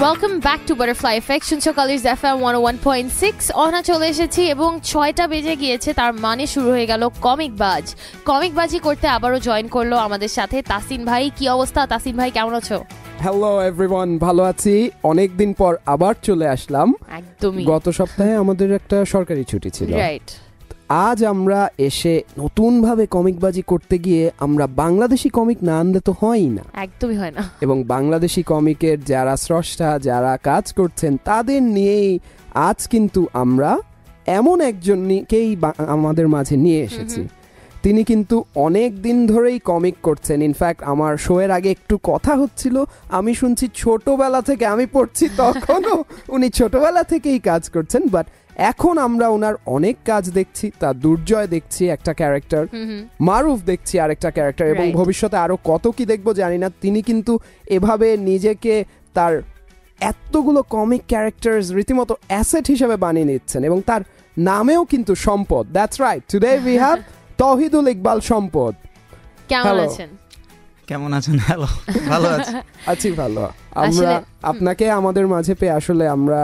Welcome back to butterfly effect. শুনছো college FM 101.6। অনা চলে এসেছি এবং 6টা বেজে গিয়েছে, তার মানে শুরু হয়ে গেল কমিক বাজ। কমিক বাজি করতে আবারও জয়েন করলো আমাদের সাথে তাসিন ভাই। কি অবস্থা তাসিন ভাই, কেমন আছো? হ্যালো এভরিওয়ান, ভালো আছি। অনেকদিন পর আবার চলে আসলাম। একদমই। গত সপ্তাহে আমাদের একটা সরকারি ছুটি ছিল, রাইট। আজ আমরা এসে নতুনভাবে কমিকবাজি করতে গিয়ে আমরা বাংলাদেশি কমিক না আনলে তো হয়ই না। একদমই হয় না। এবং বাংলাদেশি কমিকের যারা স্রষ্টা, যারা কাজ করছেন, তাদের নিয়েই আজ কিন্তু আমরা এমন একজনকেই আমাদের মাঝে নিয়ে এসেছি। তিনি কিন্তু অনেক দিন ধরেই কমিক করছেন। ইনফ্যাক্ট আমার শোয়ের আগে একটু কথা হচ্ছিল, আমি শুনছি ছোটবেলা থেকে, আমি পড়ছি তখনও উনি ছোটবেলা থেকেই কাজ করছেন। বাট এখন আমরা ওনার অনেক কাজ দেখছি। তার দুর্জয় দেখছি একটা ক্যারেক্টার, মারুফ দেখছি আরেকটা ক্যারেক্টার, এবং ভবিষ্যতে আরো কত কি দেখবো জানি না। তিনি কিন্তু এভাবে নিজেকে তার এতগুলো কমিক ক্যারেক্টার রীতিমতো অ্যাসেট হিসেবে বানিয়ে নিচ্ছেন, এবং তার নামেও কিন্তু Sampad. That's right, today we have Tauhidul Iqbal Sampad. কেমন আছেন? কেমন আছেন? হ্যালো, ভালো আছি ভালো। আমরা আপনাকে আমাদের মাঝে পেয়ে আসলে আমরা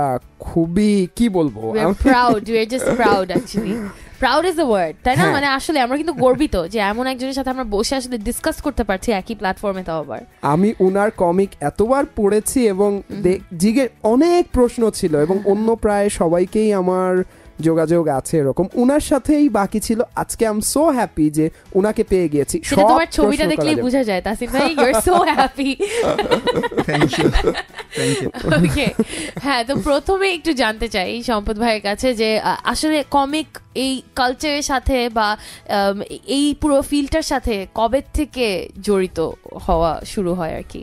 খুবই কি বলবো, proud. We are just proud actually. Proud is the word, তাই না? মানে আসলে আমরা কিন্তু গর্বিত যে এমন একজনের সাথে আমরা বসে আসলে ডিসকাস করতে পারছি একই প্ল্যাটফর্মে। তাও আবার আমি উনার কমিক এতবার পড়েছি এবং জিগে অনেক প্রশ্ন ছিল, এবং অন্য প্রায় সবাইকেই আমার যোগাযোগ আছে এরকম। উনার সাথেই বাকি ছিল। আজকে আই এম সো হ্যাপি যে উনাকে পেয়ে গিয়েছি। সেটা তোমার ছবিটা দেখলেই বোঝা যায় তাসিন ভাই, you are so happy. Thank you, thank you. Okay, হ্যাঁ, তো প্রথমে একটু জানতে চাই সম্পদ ভাইয়ের কাছে যে আসলে কমিক এই কালচারের সাথে বা এই পুরো ফিল্ডটার সাথে কবে থেকে জড়িত হওয়া শুরু হয় আর কি?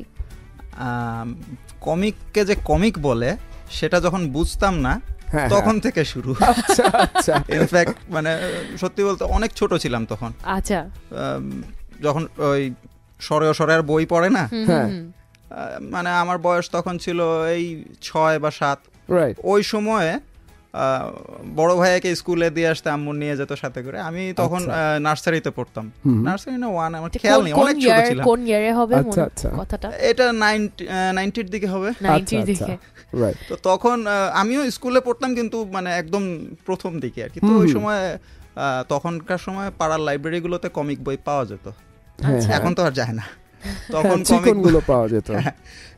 কমিককে যে কমিক বলে সেটা যখন বুঝতাম না তখন থেকে শুরু। আচ্ছা আচ্ছা। ইনফ্যাক্ট মানে সত্যি বলতে অনেক ছোট ছিলাম তখন। আচ্ছা। যখন ওই সরের বই পড়ে না, হ্যাঁ, মানে আমার বয়স তখন ছিল এই 6 বা 7। রাইট। ওই সময়ে বড় ভাইয়াকে স্কুলে দিয়ে আসতে আম্মু নিয়ে যেত সাথে করে। আমি তখন নার্সারিতে পড়তাম। নার্সারি না 1, আমার খেয়াল নেই, অনেক ছোট ছিলাম। কোন ইয়ারে হবে কথাটা? এটা 90-এর দিকে হবে। 90-এর দিকে, রাইট। তো তখন আমিও স্কুলে পড়তাম, কিন্তু মানে একদম প্রথম দিকে আর কি। তো ওই সময় তখনকার সময় পাড়ার লাইব্রেরিগুলোতে কমিক বই পাওয়া যেত। এখন তো আর যায় না। তখন কমিকগুলো পাওয়া যেত,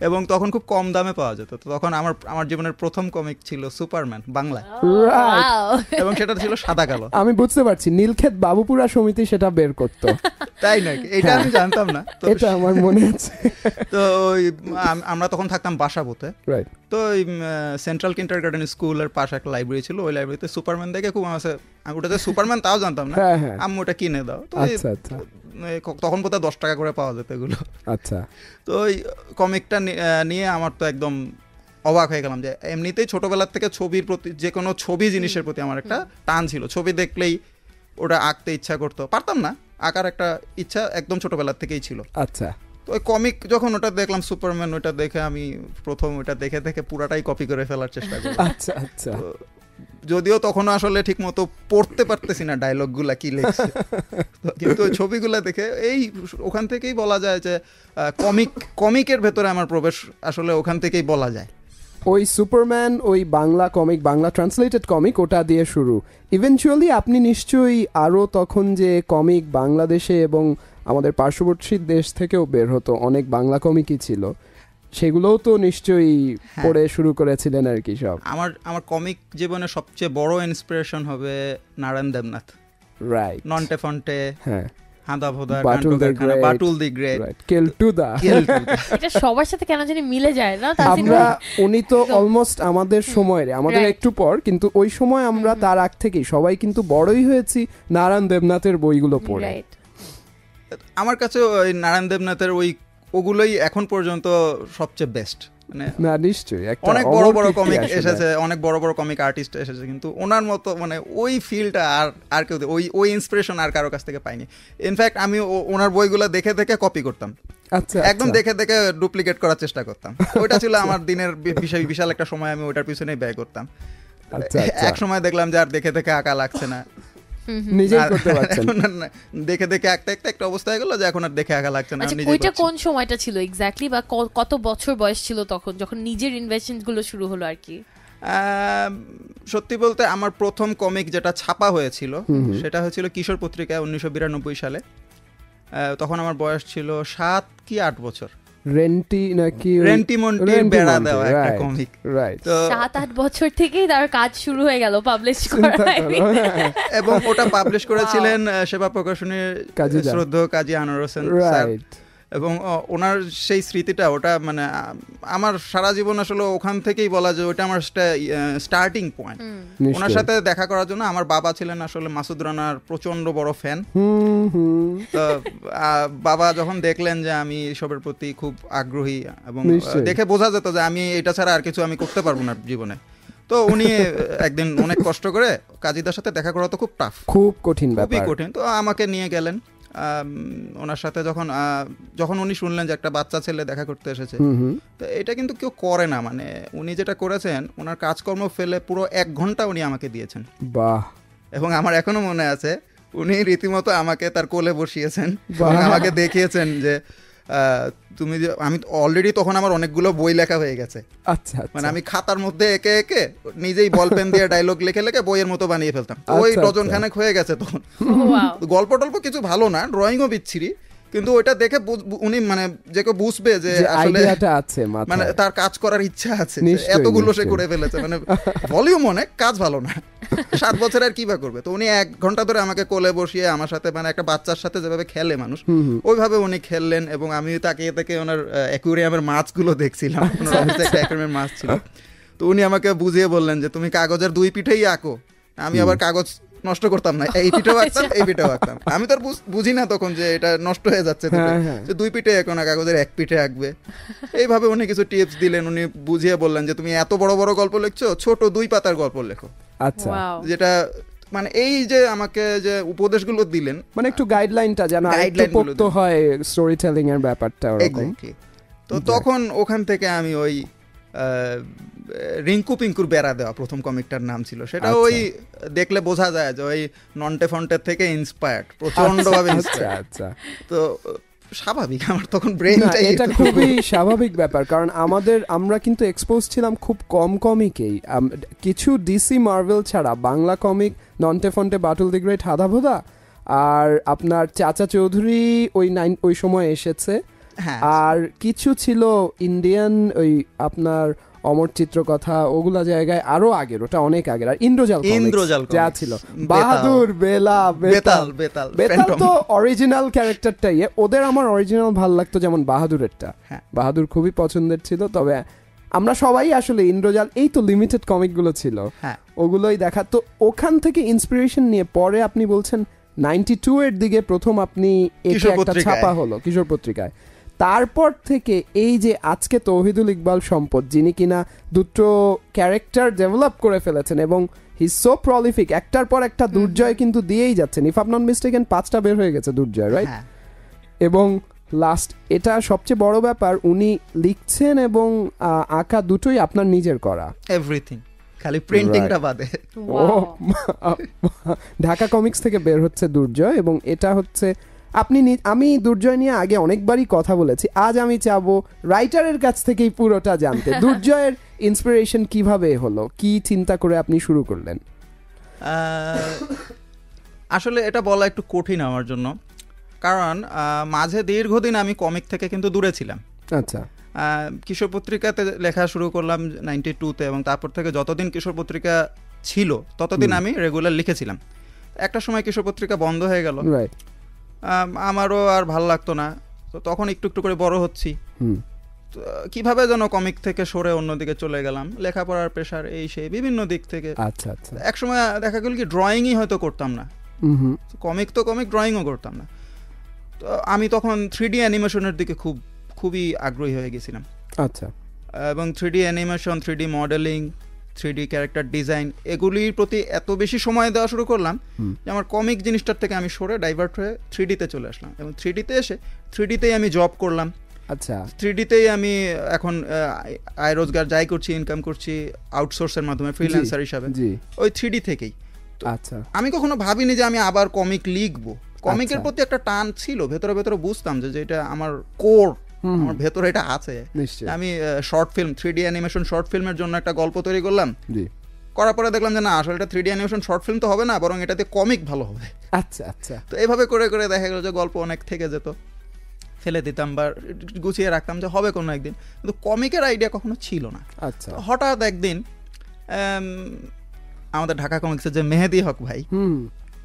এবং তখন খুব কম দামে পাওয়া যেত। তো তখন আমার জীবনের প্রথম কমিক ছিল সুপারম্যান, বাংলায়। এবং সেটা ছিল সাদা কালো। আমি বুঝতে পারছি, নীলক্ষেত বাবুপুরা সমিতি সেটা বের করতো। তাই নাকি? এটা আমি জানতাম না, এটা আমার মনে আছে। তো আমরা তখন থাকতাম বাসাবোতে। রাইট। তো সেন্ট্রাল কিন্ডারগার্টেন স্কুলের পাশে একটা লাইব্রেরি ছিল। ওই লাইব্রেরিতে সুপারম্যান দেখে খুব আছে। আমি ওটাতে সুপারম্যান তাও জানতাম না, আম্মু ওটা কিনে দাও। তো তখন বোধহয় 10 টাকা করে পাওয়া যেত এগুলো। আচ্ছা। তো ওই কমিকটা নিয়ে আমার তো একদম অবাক হয়ে গেলাম যে এমনিতেই ছোটবেলার থেকে ছবির প্রতি, যে কোনো ছবি জিনিসের প্রতি আমার একটা টান ছিল। ছবি দেখলেই ওটা আঁকতে ইচ্ছা করতো, পারতাম না, আঁকার একটা ইচ্ছা একদম ছোটবেলার থেকেই ছিল। আচ্ছা। তো ওই কমিক যখন ওটা দেখলাম সুপারম্যান, ওটা দেখে আমি প্রথম ওটা দেখে পুরাটাই কপি করে ফেলার চেষ্টা করি। আচ্ছা আচ্ছা। যদিও তখন আসলে ঠিক মতো পড়তে পারতেছি না ডায়লগগুলা কি লেখছে, কিন্তু ওই ছবিগুলা দেখে এই ওখান থেকেই বলা যায় যে কমিকের ভেতরে আমার প্রবেশ আসলে ওখান থেকেই বলা যায়। ওই সুপারম্যান, ওই Bangla comic, Bangla translated comic, ওটা দিয়ে শুরু। ইভেনচুয়ালি আপনি নিশ্চয়ই আরও তখন যে কমিক বাংলাদেশে এবং আমাদের পার্শ্ববর্তী দেশ থেকেও বের হতো, অনেক বাংলা কমিকই ছিল, সেগুলোও তো নিশ্চয়ই পড়ে শুরু করেছিলেন আর কি সব। আমার কমিক জীবনে সবচেয়ে বড় ইন্সপিরেশন হবে নারায়ণ দেবনাথ। রাইট। নন্টে ফন্টে, হ্যাঁ, সবার সাথে কেন জানি মিলে যায় না। উনি তো অলমোস্ট আমাদের সময়ের, আমাদের একটু পর, কিন্তু ওই সময় আমরা তার আগ থেকেই সবাই কিন্তু বড়ই হয়েছি নারায়ণ দেবনাথের বইগুলো পড়ে। আমার কাছে ওই নারায়ণ দেবনাথের ওগুলোই এখন পর্যন্ত সবচেয়ে বেস্ট। মানে না, নিশ্চয়ই অনেক বড় বড় কমিক এসেছে, অনেক বড় বড় কমিক আর্টিস্ট এসেছে, কিন্তু ওনার মতো মানে ওই ফিলটা আর কেউ, ওই ইন্সপিরেশন আর কারো কাছ থেকে পাইনি। ইনফ্যাক্ট আমি ওনার বইগুলো দেখে দেখে কপি করতাম। আচ্ছা। একদম দেখে দেখে ডুপ্লিকেট করার চেষ্টা করতাম। ওইটা ছিল আমার দিনের বিশাল একটা সময়, আমি ওইটার পিছনেই ব্যয় করতাম। এক সময় দেখলাম যে আর দেখে দেখে আঁকা লাগছে না, নিজেই করতে পারছেন। এখন আর না, দেখে দেখে আঁকতে আঁকতে একটা অবস্থা হয়ে গেল যে এখন আর দেখে আঁকা লাগছে না, আচ্ছা নিজেই ওইটা করছি। কোন সময়টা ছিল এক্স্যাক্টলি, বা কত বছর বয়স ছিল তখন যখন নিজের ইনভেনশন গুলো শুরু হলো আর কি? সত্যি বলতে আমার প্রথম কমিক যেটা ছাপা হয়েছিল সেটা হয়েছিল কিশোর পত্রিকায় 1992 সালে। তখন আমার বয়স ছিল 7 কি 8 বছর। রেন্টি নাকি রেন্টিমন্টির বেড়া দেওয়া একটা কমিক। রাইট, তো 7-8 বছর থেকেই তার কাজ শুরু হয়ে গেল পাবলিশ করা। এবং ওটা পাবলিশ করেছিলেন সেবা প্রকাশনীর শ্রদ্ধেয় কাজী আনোয়ার হোসেন স্যার। এবং ওনার সেই স্মৃতিটা, ওটা মানে আমার সারা জীবন আসলে ওখান থেকেই বলা যায় ওটা আমার স্টার্টিং পয়েন্ট। ওনার সাথে দেখা করার জন্য আমার বাবা ছিলেন আসলে মাসুদ রানার প্রচন্ড বড় ফ্যান। তো বাবা যখন দেখলেন যে আমি এসবের প্রতি খুব আগ্রহী এবং দেখে বোঝা যেত যে আমি এটা ছাড়া আর কিছু আমি করতে পারবো না জীবনে, তো উনি একদিন অনেক কষ্ট করে কাজীদার সাথে দেখা করা তো খুব টাফ, খুব কঠিন ব্যাপার, খুবই কঠিন। তো আমাকে নিয়ে গেলেন ওনার সাথে। যখন উনি শুনলেন যে একটা বাচ্চা ছেলে দেখা করতে এসেছে, তো এটা কিন্তু কেউ করে না। মানে উনি যেটা করেছেন, ওনার কাজকর্ম ফেলে পুরো 1 ঘন্টা উনি আমাকে দিয়েছেন। বাহ! এবং আমার এখনো মনে আছে উনি রীতিমতো আমাকে তার কোলে বসিয়েছেন, আমাকে দেখিয়েছেন যে তুমি যে, আমি অলরেডি তখন আমার অনেকগুলো বই লেখা হয়ে গেছে। আচ্ছা, মানে আমি খাতার মধ্যে একে একে নিজেই বল পেন দিয়ে ডায়লগ লিখে লিখে বইয়ের মতো বানিয়ে ফেলতাম। ওই ডজন খানেক হয়ে গেছে তখন। গল্প টল্প কিছু ভালো না, ড্রয়িংও বিচ্ছিরি, কিন্তু ওইটা দেখে উনি মানে যে কেউ বুঝবে যে আসলে মানে তার কাজ করার ইচ্ছা আছে, এতগুলো সে করে ফেলেছে। মানে ভলিউম অনেক, কাজ ভালো না। 7 বছর আর কি বা করবে। তো উনি 1 ঘন্টা ধরে আমাকে কোলে বসিয়ে আমার সাথে, মানে একটা বাচ্চার সাথে যেভাবে খেলে মানুষ, ওইভাবে উনি খেললেন। এবং আমি তাকিয়ে তাকিয়ে ওনার অ্যাকুয়ারিয়ামের মাছগুলো দেখছিলাম। ওনার অফিসে একটা অ্যাকুয়ারিয়ামের মাছ ছিল। তো উনি আমাকে বুঝিয়ে বললেন যে তুমি কাগজের 2 পিঠেই আঁকো। আমি আবার কাগজ নষ্ট করতাম না, এই পিঠেও আঁকতাম, এই পিঠেও আঁকতাম। আমি তো আর বুঝি না তখন যে এটা নষ্ট হয়ে যাচ্ছে, 2 পিঠে আঁকো না, কাগজের 1 পিঠে আঁকবে। এইভাবে উনি কিছু টিপস দিলেন। উনি বুঝিয়ে বললেন যে তুমি এত বড় বড় গল্প লিখছো, ছোট 2 পাতার গল্প লেখো। আচ্ছা, যেটা মানে এই যে আমাকে যে উপদেশগুলো দিলেন, মানে একটু গাইডলাইনটা যেন একটু পোক্ত হয় স্টোরি টেলিং এর ব্যাপারটা ওরকম। তো তখন ওখান থেকে আমি ওই রিঙ্কু পিঙ্কুর বেড়া দেওয়া প্রথম কমিকটার নাম ছিল, সেটা ওই দেখলে বোঝা যায় যে ওই নন্টে ফন্টের থেকে ইন্সপায়ার্ড, প্রচন্ডভাবে ইন্সপায়ার্ড। আচ্ছা, তো স্বাভাবিক আমার তখন ব্রেইনটাই, এটা খুবই স্বাভাবিক ব্যাপার, কারণ আমরা কিন্তু এক্সপোজ ছিলাম খুব কম কমিকেই। কিছু ডিসি মার্ভেল ছাড়া Bangla comic Nonte Phonte, Batul the great, Hadabhoda, আর আপনার চাচা চৌধুরী ওই সময় এসেছে। আর কিছু ছিল ইন্ডিয়ান, ওই আপনার অমর চিত্র কথা, ওগুলা জায়গায় আরো আগের, ওটা অনেক আগের। আর ইন্দ্রজাল যা ছিল, বাহাদুর, বেতাল তো অরিজিনাল ক্যারেক্টারটাই ওদের আমার অরিজিনাল ভাল লাগতো, যেমন বাহাদুরেরটা। বাহাদুর খুবই পছন্দের ছিল। তবে আমরা সবাই আসলে ইন্দ্রজাল, এই তো লিমিটেড কমিকগুলো ছিল, ওগুলোই দেখা। তো ওখান থেকে ইন্সপিরেশন নিয়ে পরে আপনি বলছেন 92 এর দিকে প্রথম আপনি একটা ছাপা হলো কিশোর পত্রিকায়। তারপর থেকে এই যে আজকে তৌহিদুল ইকবাল সম্পদ, যিনি কিনা 2টো ক্যারেক্টার ডেভেলপ করে ফেলেছেন এবং হি সো প্রলিফিক, একটার পর একটা দুর্জয় কিন্তু দিয়েই যাচ্ছেন। If I am not mistaken 5টা বের হয়ে গেছে দুর্জয়, রাইট? এবং লাস্ট, এটা সবচেয়ে বড় ব্যাপার, উনি লিখছেন এবং আঁকা দুটোই আপনার নিজের করা, এভরিথিং, খালি প্রিন্টিংটা বাদে। ঢাকা কমিক্স থেকে বের হচ্ছে দুর্জয়, এবং এটা হচ্ছে আমি দুর্জয় নিয়ে আগে অনেকবারই কথা বলেছি। আজ আমি চাবো রাইটারের কাছ থেকেই পুরোটা জানতে। দুর্জয়ের ইন্সপিরেশন কিভাবে হলো, কি চিন্তা করে আপনি শুরু করলেন? আসলে এটা বলা একটু কঠিন আমার জন্য, কারণ মাঝে দীর্ঘদিন আমি কমিক থেকে কিন্তু দূরে ছিলাম। আচ্ছা, কিশোর পত্রিকাতে লেখা শুরু করলাম 92-তে, এবং তারপর থেকে যতদিন কিশোর পত্রিকা ছিল ততদিন আমি রেগুলার লিখেছিলাম। একটা সময় কিশোর পত্রিকা বন্ধ হয়ে গেল, আমারও আর ভালো লাগতো না। তো তখন একটু একটু করে বড় হচ্ছি, কিভাবে যেন কমিক থেকে সরে অন্যদিকে চলে গেলাম, লেখাপড়ার প্রেশার, এই সেই বিভিন্ন দিক থেকে। আচ্ছা আচ্ছা, এক সময় দেখা গেল কি ড্রয়িংই হয়তো করতাম না, কমিক তো কমিক, ড্রয়িংও করতাম না। তো আমি তখন 3D অ্যানিমেশনের দিকে খুবই আগ্রহী হয়ে গেছিলাম। আচ্ছা, এবং 3D animation, 3D modelling, 3D character design, এগুলির প্রতি এত বেশি সময় দেওয়া শুরু করলাম যে আমার কমিক জিনিসটার থেকে আমি সরে ডাইভার্ট হয়ে 3Dতে চলে আসলাম। এবং 3Dতে এসে 3Dতেই আমি জব করলাম। আচ্ছা, 3Dতেই আমি এখন আয় রোজগার যাই করছি, ইনকাম করছি আউটসোর্সের মাধ্যমে, ফ্রিল্যান্সার হিসাবে, ওই 3D থেকেই। আচ্ছা, আমি কখনো ভাবিনি যে আমি আবার কমিক লিখবো। কমিকের আচ্ছা। প্রতি একটা টান ছিল, ভেতরে ভেতরে বুঝতাম যে এটা আমার কোর, আমার ভেতরে এটা আছে। নিশ্চয়ই। আমি short film 3D animation short ফিল্মের জন্য একটা গল্প তৈরি করলাম, জি, করার পরে দেখলাম যে না, আসলে এটা 3D অ্যানিমেশন শর্ট ফিল্ম তো হবে না, বরং এটাতে কমিক ভালো হবে। আচ্ছা আচ্ছা, তো এইভাবে করে করে দেখা গেল যে গল্প অনেক থেকে যেত, ফেলে দিতাম বা গুছিয়ে রাখতাম যে হবে কোনো একদিন, কিন্তু কমিকের আইডিয়া কখনো ছিল না। আচ্ছা, তো হঠাৎ একদিন আমাদের ঢাকা কমিক্সের যে মেহেদি হক ভাই,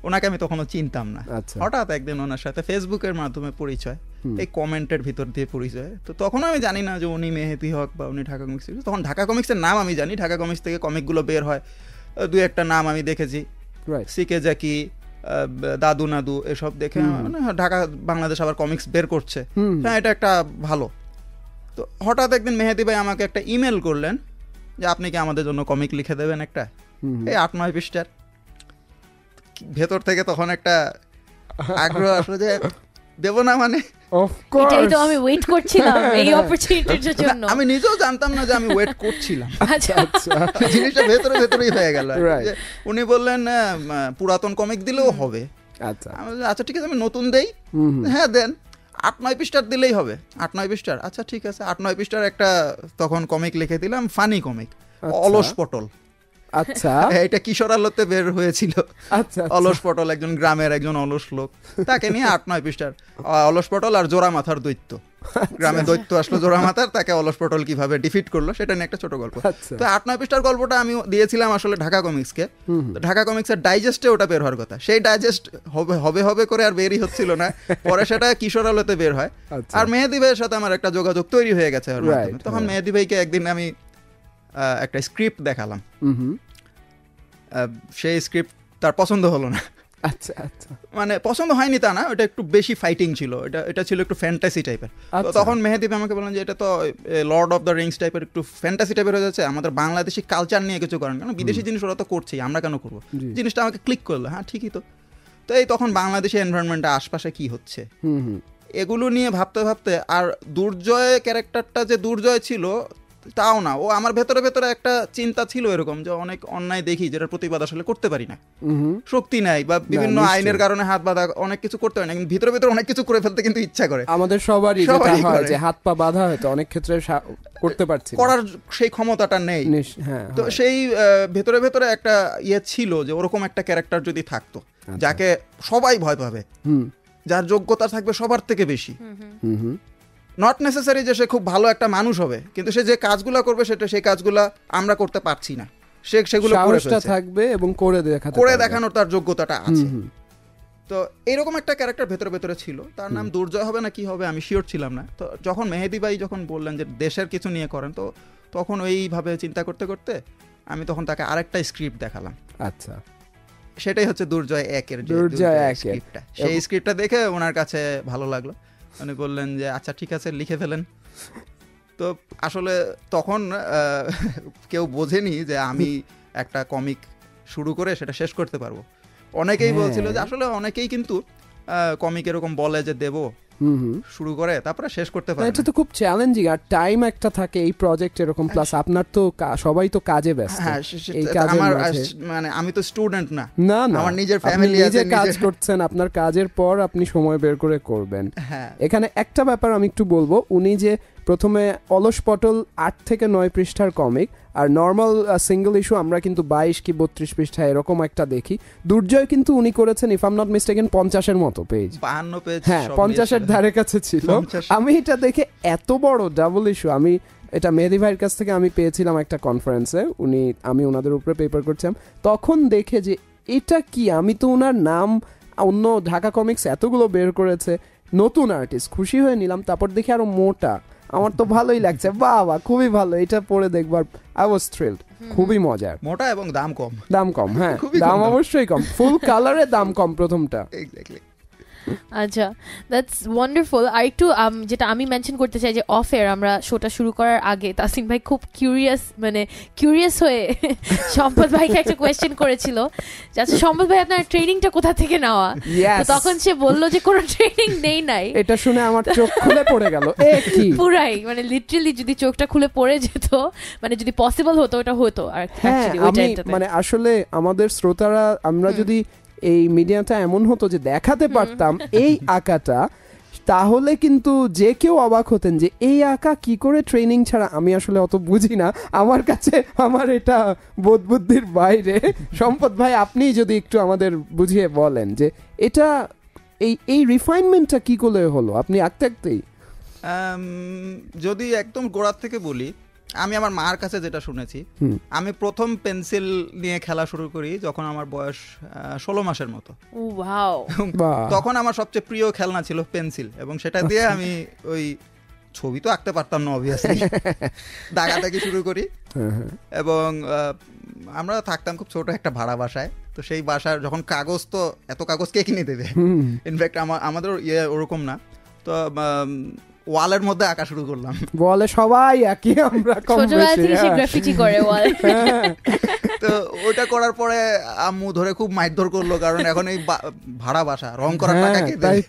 ওনাকে আমি তখনও চিনতাম না। আচ্ছা, হঠাৎ একদিন ওনার সাথে ফেসবুকের মাধ্যমে পরিচয়, এই কমেন্টের ভিতর দিয়ে পরিচয়। তো তখন আমি জানি না যে উনি মেহেদি হক বা উনি ঢাকা কমিক্স। তখন ঢাকা কমিক্সের নাম আমি জানি, ঢাকা কমিক্স থেকে কমিকগুলো বের হয়, দু একটা নাম আমি দেখেছি, সিকে জাকি, দাদু নাদু, এসব দেখে ঢাকা বাংলাদেশ আবার কমিক্স বের করছে, হ্যাঁ এটা একটা ভালো। তো হঠাৎ একদিন মেহেদি ভাই আমাকে একটা ইমেল করলেন যে আপনি কি আমাদের জন্য কমিক লিখে দেবেন একটা, এই 8-9 পৃষ্ঠার। ভেতর থেকে তখন একটা আগ্রহ আসলে যে দেব না, মানে এটাই তো আমি ওয়েট করছিলাম এই অপরচুনিটির জন্য। আমি নিজেও জানতাম না যে আমি ওয়েট করছিলাম। আচ্ছা আচ্ছা, জিনিসটা ভেতরে ভেতরেই হয়ে গেল। উনি বললেন পুরাতন কমিক দিলেও হবে। আচ্ছা আচ্ছা ঠিক আছে, আমি নতুন দেই, হ্যাঁ দেন, 8-9 পৃষ্ঠার দিলেই হবে। 8-9 পৃষ্ঠার, আচ্ছা ঠিক আছে। 8-9 পৃষ্ঠার একটা তখন কমিক লিখে দিলাম, ফানি কমিক, অলস পটল। আচ্ছা, এটা কিশোর আলোতে বের হয়েছিল। আচ্ছা, অলস পটল একজন গ্রামের একজন অলস লোক, তাকে নিয়ে 8-9 পৃষ্ঠার অলস পটল আর জোড়া মাথার দৈত্য। গ্রামে দৈত্য আসলো জোড়া মাথার, তাকে অলস পটল কিভাবে ডিফিট করলো সেটা নিয়ে একটা ছোট গল্প। তো 8-9 পৃষ্ঠার গল্পটা আমি দিয়েছিলাম আসলে ঢাকা কমিক্সকে। ঢাকা কমিক্সের ডাইজেস্টে ওটা বের হওয়ার কথা, সেই ডাইজেস্ট হবে হবে করে আর বেরই হচ্ছিল না। পরে সেটা কিশোর আলোতে বের হয়। আর মেহেদি ভাইয়ের সাথে আমার একটা যোগাযোগ তৈরি হয়ে গেছে। তখন মেহেদি ভাইকে একদিন আমি একটা স্ক্রিপ্ট দেখালাম, সেই স্ক্রিপ্ট তার পছন্দ হলো না। আচ্ছা আচ্ছা, মানে পছন্দ হয়নি তা না, ওটা একটু বেশি ফাইটিং ছিল, এটা ছিল একটু ফ্যান্টাসি টাইপের। তো তখন মেহেদি ভাই আমাকে বললেন যে এটা তো লর্ড অফ দ্য রিংস টাইপের, একটু ফ্যান্টাসি টাইপের হয়ে যাচ্ছে, আমাদের বাংলাদেশি কালচার নিয়ে কিছু করেন, কারণ বিদেশি জিনিস ওরা তো করছেই, আমরা কেন করবো। জিনিসটা আমাকে ক্লিক করলো, হ্যাঁ ঠিকই তো। তো এই তখন বাংলাদেশি এনভায়রনমেন্টটা আশপাশে কি হচ্ছে এগুলো নিয়ে ভাবতে ভাবতে, আর দুর্জয় ক্যারেক্টারটা যে দুর্জয় ছিল তাও না, ও আমার ভেতরে ভেতরে একটা চিন্তা ছিল এরকম যে অনেক অন্যায় দেখি যেটার প্রতিবাদ আসলে করতে পারি না, শক্তি নাই, বা বিভিন্ন আইনের কারণে হাত বাঁধা, অনেক কিছু করতে হয় না, কিন্তু ভিতরে ভেতরে অনেক কিছু করে ফেলতে কিন্তু ইচ্ছা করে। আমাদের সবারই যেটা হয় যে হাত পা বাঁধা হয়তো অনেক ক্ষেত্রে করতে পারছি, করার সেই ক্ষমতাটা নেই। তো সেই ভেতরে ভেতরে একটা ইয়ে ছিল যে ওরকম একটা ক্যারেক্টার যদি থাকতো যাকে সবাই ভয় পাবে, যার যোগ্যতা থাকবে সবার থেকে বেশি, নট নেসেসারি যে সে খুব ভালো একটা মানুষ হবে, কিন্তু সে যে কাজগুলো করবে সেই কাজগুলো আমরা করতে পারছি না, সেগুলো থাকবে এবং করে দেখানোর তার যোগ্যতাটা আছে। তো এরকম একটা ক্যারেক্টার ভেতরে ভেতরে ছিল, তার নাম দুর্জয় হবে না কি হবে আমি শিওর ছিলাম না। তো যখন মেহেদি ভাই যখন বললেন যে দেশের কিছু নিয়ে করেন, তো তখন ওইভাবে চিন্তা করতে করতে আমি তখন তাকে আরেকটা স্ক্রিপ্ট দেখালাম। আচ্ছা, সেটাই হচ্ছে দুর্জয় 1-এর স্ক্রিপ্টটা। সেই স্ক্রিপ্টটা দেখে ওনার কাছে ভালো লাগলো, উনি বললেন যে আচ্ছা ঠিক আছে লিখে ফেলেন। তো আসলে তখন কেউ বোঝেনি যে আমি একটা কমিক শুরু করে সেটা শেষ করতে পারবো। অনেকেই বলছিল যে আসলে অনেকেই কিন্তু কমিক এরকম বলে যে দেব, শুরু করে তারপরে শেষ করতে পারে। এটা তো খুব চ্যালেঞ্জিং, আর টাইম একটা থাকে এই প্রজেক্ট এরকম, প্লাস আপনার তো সবাই তো কাজে ব্যস্ত। হ্যাঁ, আমার মানে আমি তো স্টুডেন্ট না, না আমার নিজের ফ্যামিলি আছে, কাজ করছেন, আপনার কাজের পর আপনি সময় বের করে করবেন। এখানে একটা ব্যাপার আমি একটু বলবো, উনি যে প্রথমে অলস পটল 8 থেকে 9 পৃষ্ঠার কমিক, আর নর্মাল সিঙ্গল ইস্যু আমরা কিন্তু 22 কি 32 পৃষ্ঠা এরকম একটা দেখি। দুর্জয় কিন্তু উনি করেছেন if I am not mistaken 50-এর মতো পেজ, 52 পেজ, হ্যাঁ 50-এর ধারে কাছে ছিল। আমি এটা দেখে এত বড় ডাবল ইস্যু, আমি এটা মেহেদি ভাইয়ের কাছ থেকে আমি পেয়েছিলাম একটা কনফারেন্সে, আমি ওনাদের উপরে পেপার করছিলাম, তখন দেখে যে এটা কি, আমি তো ওনার নাম অন্য ঢাকা কমিক্স এতগুলো বের করেছে, নতুন আর্টিস্ট, খুশি হয়ে নিলাম। তারপর দেখি আরো মোটা, আমার তো ভালোই লাগছে, বাবা খুবই ভালো, এটা পড়ে দেখবার আই ওয়াজ থ্রিলড, খুবই মজার, মোটা এবং দাম কম, হ্যাঁ দাম অবশ্যই কম, ফুল কালারে দাম কম প্রথমটা। এক্স্যাক্টলি। আচ্ছা, দ্যাটস ওয়ান্ডারফুল। আর একটু যেটা আমি মেনশন করতে চাই যে অফ এয়ার আমরা শোটা শুরু করার আগে তাসিন ভাই খুব কিউরিয়াস হয়ে সম্পদ ভাইকে একটা কোয়েশ্চেন করেছিল যে আচ্ছা সম্পদ ভাই আপনার ট্রেনিংটা কোথা থেকে নেওয়া, তো তখন সে বলল যে কোনো ট্রেনিং নেই নাই। এটা শুনে আমার চোখ খুলে পড়ে গেল, পুরাই লিটারালি যদি চোখটা খুলে পড়ে যেত, যদি পসিবল হতো ওটা হতো। আর আমি আসলে আমাদের শ্রোতারা আমরা যদি এই মিডিয়াটা এমন হতো যে দেখাতে পারতাম এই আঁকাটা, তাহলে কিন্তু যে কেউ অবাক হতেন যে এই আঁকা কি করে ট্রেনিং ছাড়া। আমি আসলে অত বুঝি না, আমার কাছে আমার এটা বোধ বুদ্ধির বাইরে। সম্পদ ভাই আপনি যদি একটু আমাদের বুঝিয়ে বলেন যে এটা এই রিফাইনমেন্টটা কি করে হলো আপনি আঁকতে আঁকতেই? যদি একদম গোড়ার থেকে বলি, আমি আমার মার কাছে যেটা শুনেছি, আমি প্রথম পেন্সিল নিয়ে খেলা শুরু করি যখন আমার বয়স 16 মাসের মতো। তখন আমার সবচেয়ে প্রিয় খেলনা ছিল পেন্সিল, এবং সেটা দিয়ে আমি ওই ছবি তো আঁকতে পারতাম না অবভিয়াসলি, দাগাদাগি শুরু করি। এবং আমরা থাকতাম খুব ছোট একটা ভাড়া বাসায়, তো সেই বাসার যখন কাগজ, তো এত কাগজ কে কিনে দেবে, ইনফ্যাক্ট আমাদের ওরকম না, তো ওয়ালের মধ্যে আঁকা শুরু করলাম। ওয়ালে সবাই একই, আমরা গ্রাফিটি করে ওয়ালে। তো ওটা করার পরে আম্মু ধরে খুব মারধর করলো, কারণ এখন এই ভাড়া বাসা, রং করার টাকা কে দেয়?